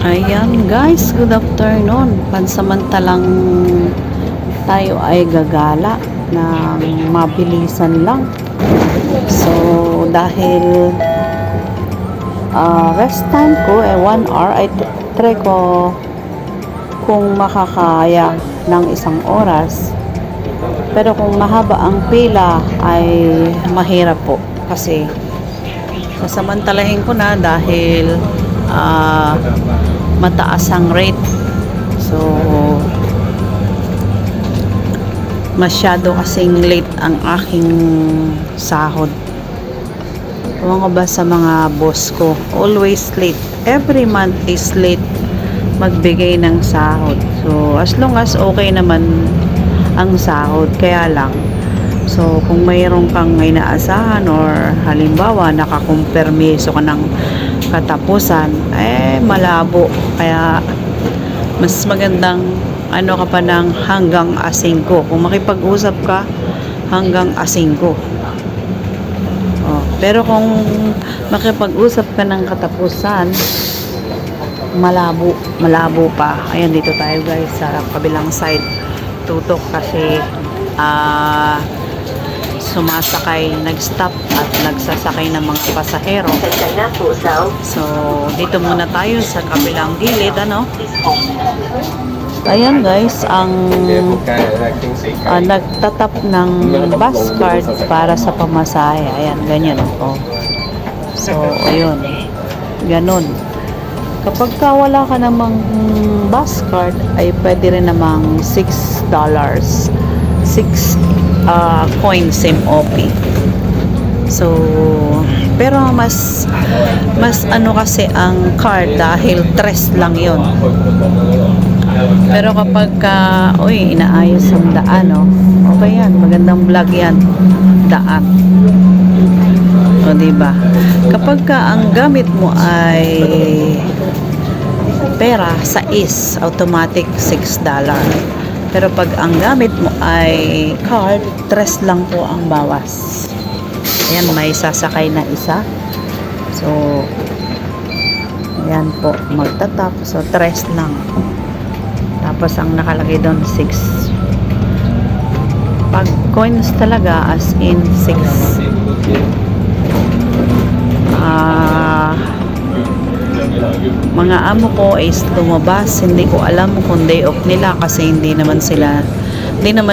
Ayan guys, good afternoon. Pansamantalang tayo ay gagala ng mabilisan lang. So, dahil rest time ko ay 1 hour, ay try ko kung makakaya ng 1 oras. Pero kung mahaba ang pila ay mahirap po kasi sasamantalahin ko na dahil mataas ang rate. So masyado kasing late ang aking sahod. Ewan ko ba sa mga boss ko, always late, every month is late magbigay ng sahod. So as long as okay naman ang sahod, kaya lang, so kung mayroon kang inaasahan or halimbawa nakakumpermiso ka ng katapusan, malabo. Kaya mas magandang ka pa ng hanggang A5. Kung makipag-usap ka, hanggang A5. Pero kung makipag-usap ka ng katapusan, malabo pa. Ayan, dito tayo guys sa kabilang side. Tutok kasi sumasakay, nag-stop at nagsasakay ng mga pasahero. So, dito muna tayo sa kabilang gilid, Ayan guys, ang nagtatap ng bus card para sa pamasahe. Ayan, ganyan So, ayun. Ganon. Kapag wala ka namang bus card, ay pwede rin namang $6. 6 coins MOP. So, pero mas kasi ang card dahil 3 lang yon. Pero kapag inaayos ang daan, okay yan, magandang vlog yan, daan. O, diba? Kapag ang gamit mo ay pera, automatic $6. Pero pag ang gamit mo ay card, 3 lang po ang bawas. Ayan, may sasakay na isa. So, ayan po, magtatap. So, 3 lang. Tapos, ang nakalagay doon, 6. Pag coins talaga, as in 6. Mga amo ko is lumabas, hindi ko alam kung day off nila kasi hindi naman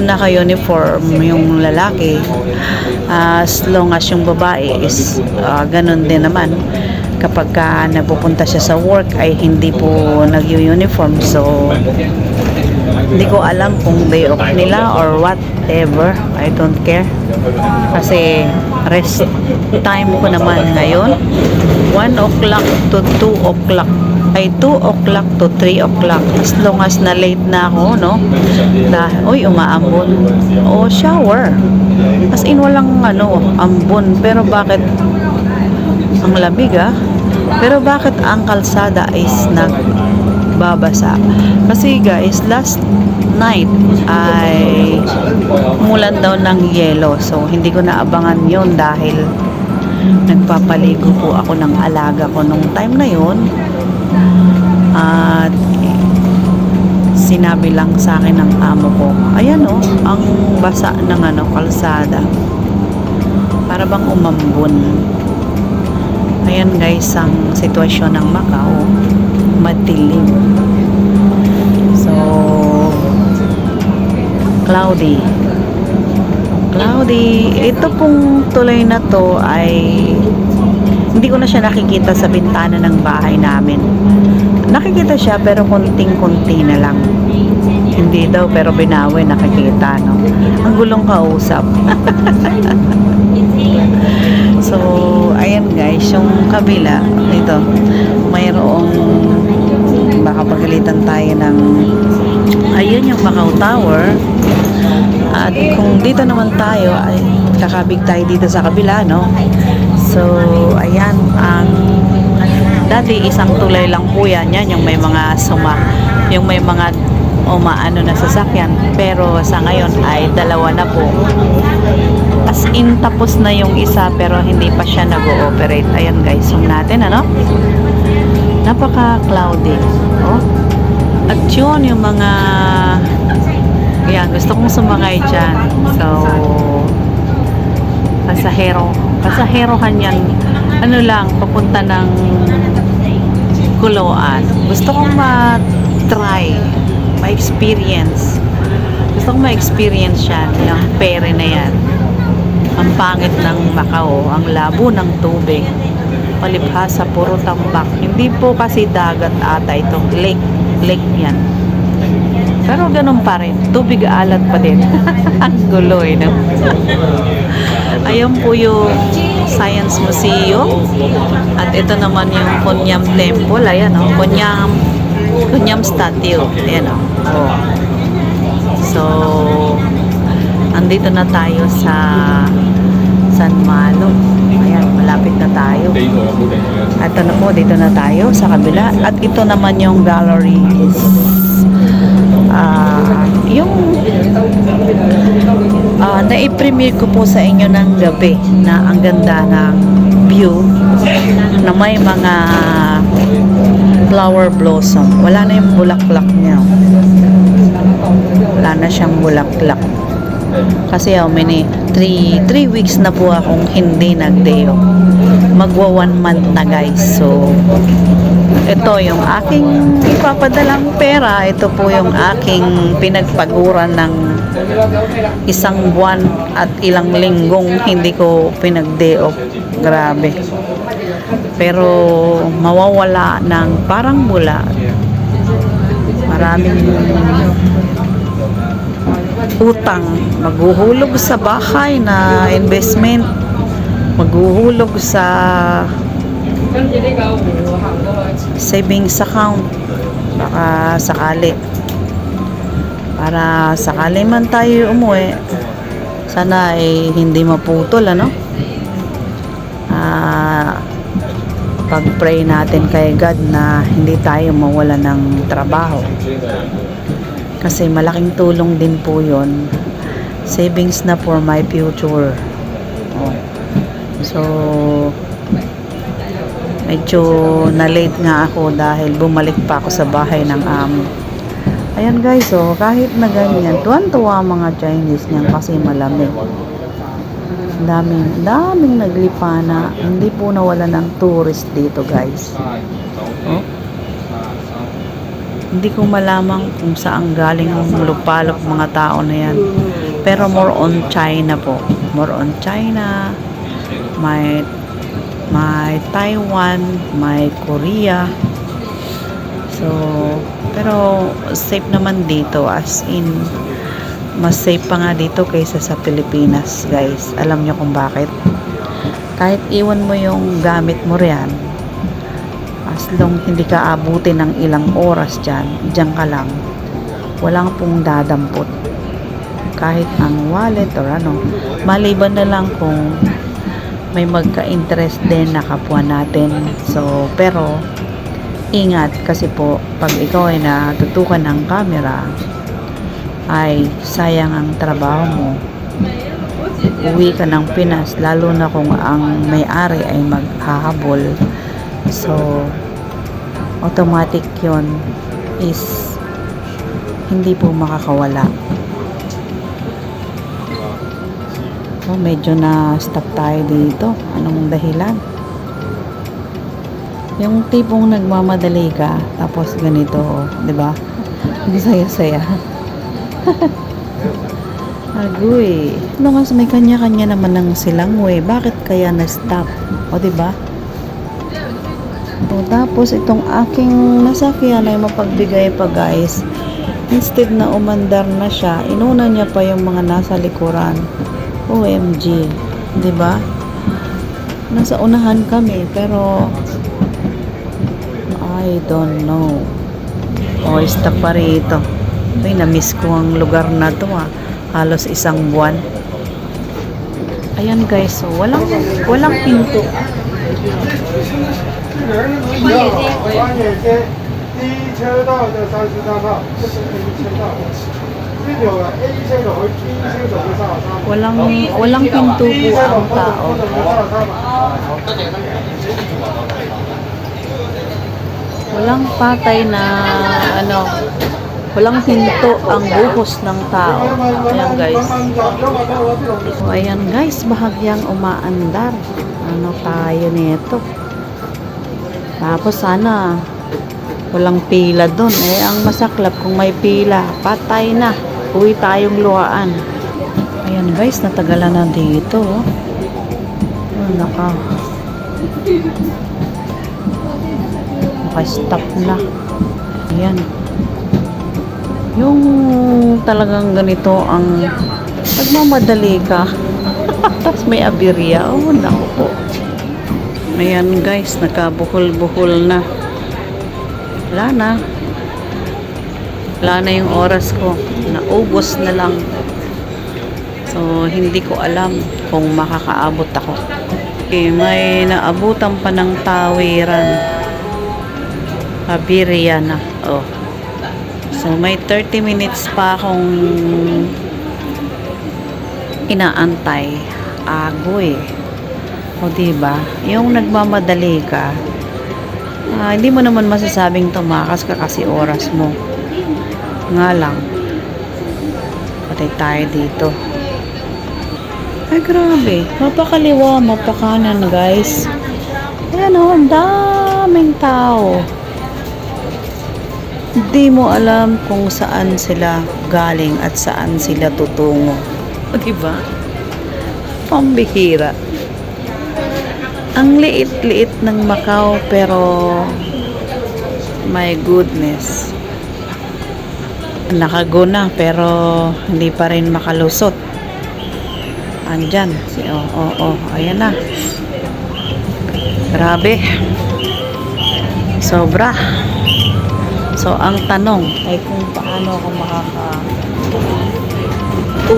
naka-uniform yung lalaki. As long as yung babae is ganun din naman. Kapag napupunta siya sa work ay hindi po nag-uniform. So hindi ko alam kung day off nila or whatever. I don't care. Kasi rest time ko naman ngayon 1 o'clock to 2 o'clock. Ay 2 o'clock to 3 o'clock. As long as na late na ako, umaambon. O shower. As in walang ambon. Pero bakit ang lamig Pero bakit ang kalsada is nagbabasa? Kasi guys, last night ay umulan daw ng yelo. So hindi ko naabangan yon dahil nagpapaligo po ako ng alaga ko nung time na yon. At sinabi lang sa akin ng amo ko, ayan ang basa ng kalsada, para bang umambon. Ayan guys, ang sitwasyon ng Macau, madilim. So cloudy. Ito pong tulay na to ay hindi ko na siya nakikita sa bintana ng bahay namin. Nakikita siya pero konting-konti na lang. Hindi daw pero binawi nakikita, Ang gulong kausap. So, ayan guys, yung kabila dito, mayroong baka pagalitan tayo ng ayun yung Macau Tower. At kung dito naman tayo ay kakabig tayo dito sa kabila, So, ayan, dati isang tulay lang po yan, yung may mga yung may mga na sasakyan. Pero sa ngayon ay 2 na po. As in, tapos na yung isa pero hindi pa siya nag-ooperate. Ayan guys, zoom natin, Napaka-cloudy. Oh. At yun, yung mga yan, gusto kong sumakay dyan. So, pasaherohan yan. Ano lang, papunta ng Kuloan. Gusto kong ma-try, ma-experience. Gusto kong ma-experience yan, yung pere na yan. Ang pangit ng Macau, ang labo ng tubig. Palibhasa, puro tambak. Hindi po kasi dagat ata itong lake. Lake yan. Pero ganun pa rin. Tubig alat pa din. Ang gulo eh, no? Ayun po yung Science Museum. At ito naman yung Kunyam Temple. Ayan, oh. Kunyam Statue. Ayan, oh. Oh. So, andito na tayo sa San Malo. Ayan, malapit na tayo. Ito na po, dito na tayo sa kabila. At ito naman yung gallery is na-i-premiere ko po sa inyo ng gabi na ang ganda ng view na may mga flower blossom. Wala na yung bulaklak niya. Wala na siyang bulaklak. Kasi how many? 3 weeks na po akong hindi nag-day off. Magwa 1 month na guys. So, ito yung aking ipapadalang pera. Ito po yung aking pinagpaguran ng 1 buwan at ilang linggong hindi ko pinag-day off. Grabe. Pero mawawala ng parang mula. Maraming utang, maghuhulog sa bahay na investment, maghuhulog sa savings account, baka sakali, para sakali man tayo umuwi, sana ay hindi maputol, ano? Pag-pray natin kay God na hindi tayo mawala ng trabaho. Kasi malaking tulong din po yun. Savings na for my future. Oh. So, medyo na-late nga ako dahil bumalik pa ako sa bahay ng amo. Ayan guys, oh, kahit na ganyan, tuwan-tuwa mga Chinese niyan kasi malamig. Daming naglipana. Hindi po nawala ng tourist dito guys. Oh. Hindi ko malaman kung saan galing ang lupalop mga tao na yan. Pero more on China po. More on China. May Taiwan, may Korea. So, pero safe naman dito, as in mas safe pa nga dito kaysa sa Pilipinas, guys. Alam nyo kung bakit? Kahit iwan mo yung gamit mo riyan, as long hindi ka abutin ng ilang oras diyan ka lang, walang pong dadampot. Kahit ang wallet or ano, maliban na lang kung may magka-interest din na kapwa natin. So, pero ingat kasi po, pag ikaw ay natutukan ng camera, ay sayang ang trabaho mo. Uwi ka ng Pinas, lalo na kung ang may-ari ay maghahabol. So, automatic yon is hindi po makakawala. So, medyo na stop tayo dito. Anong dahilan? Yung tipong nagmamadali ka, tapos ganito, 'di ba? Hindi saya-saya. Agoy. No, mas may kanya-kanya naman ng silang way. Bakit kaya na-stop? O, diba? O, tapos itong aking nasakyan ay mapagbigay pa guys. Instead na umandar na siya, inuna niya pa yung mga nasa likuran. OMG. Diba? Nasa unahan kami, pero I don't know. O, stop pa rito. Ay, na-miss ko ang lugar na to ah. Halos 1 buwan. Ayan guys, so walang pinto. Walang pinto po ang tao. Walang patay na ano, walang hinto ang buhos ng tao. Ayan guys. So ayan guys, bahagyang umaandar. Ano tayo nito? Tapos sana walang pila doon. Eh ang masaklap kung may pila, patay na. Uwi tayong luhaan. Ayan guys, natagalan na dito. Oh, naka-stop na. Ayan. Yung talagang ganito ang nagmamadali ka. Tapos may aberya. Oh, naku po. Ayan guys, nakabuhol-buhol na. Wala na. Wala na yung oras ko. Naubos na lang. So, hindi ko alam kung makakaabot ako. Okay, may naabutan pa ng tawiran. Aberya na. Oh. So, may 30 minutes pa akong inaantay. Agoy. O, diba? Yung nagmamadali ka, hindi mo naman masasabing tumakas ka kasi oras mo. Nga lang. Patay tayo dito. Ay, grabe. Mapakaliwa, mapakanan, guys. Ayan o, ang daming tao. Hindi mo alam kung saan sila galing at saan sila tutungo. O, diba? Pambihira. Ang liit-liit ng Macau, pero my goodness. Nakaguna, pero hindi pa rin makalusot. Andyan. Ayan na. Grabe. Sobra. So, ang tanong ay kung paano ako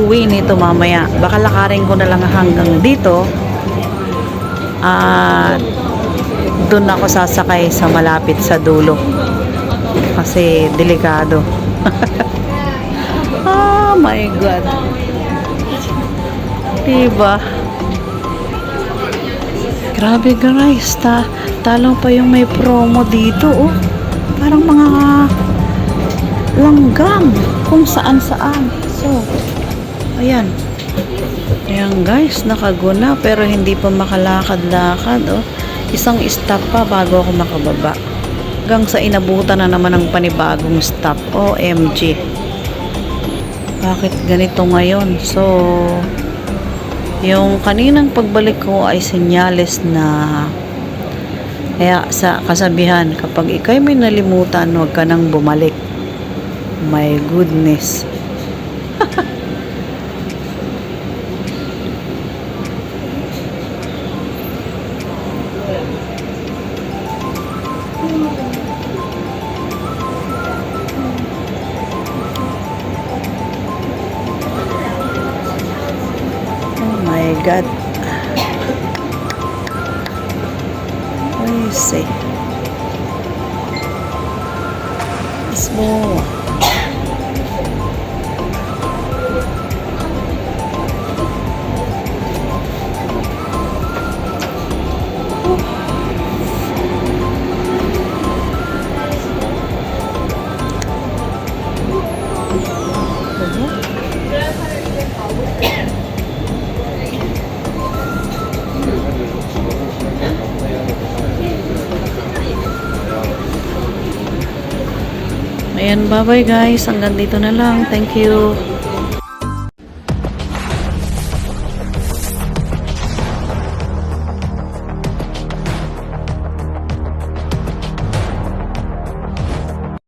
uwi nito mamaya. Baka lakarin ko na lang hanggang dito. At doon ako sasakay sa malapit sa dulo. Kasi delikado. Oh my God. Diba? Grabe guys, talong pa yung may promo dito, oh. Parang mga langgam kung saan-saan. So, ayan. Ayan guys, nakaguna pero hindi pa makalakad-lakad, oh. Isang stop pa bago ako makababa. Hanggang sa inabutan na naman ng panibagong stop. OMG. Bakit ganito ngayon? So, yung kaninang pagbalik ko ay senyales na kaya sa kasabihan, kapag ikay may nalimutan, huwag ka nang bumalik. My goodness. Oh my God. What is it? Small. Ayan, bye-bye guys. Hanggang dito na lang. Thank you.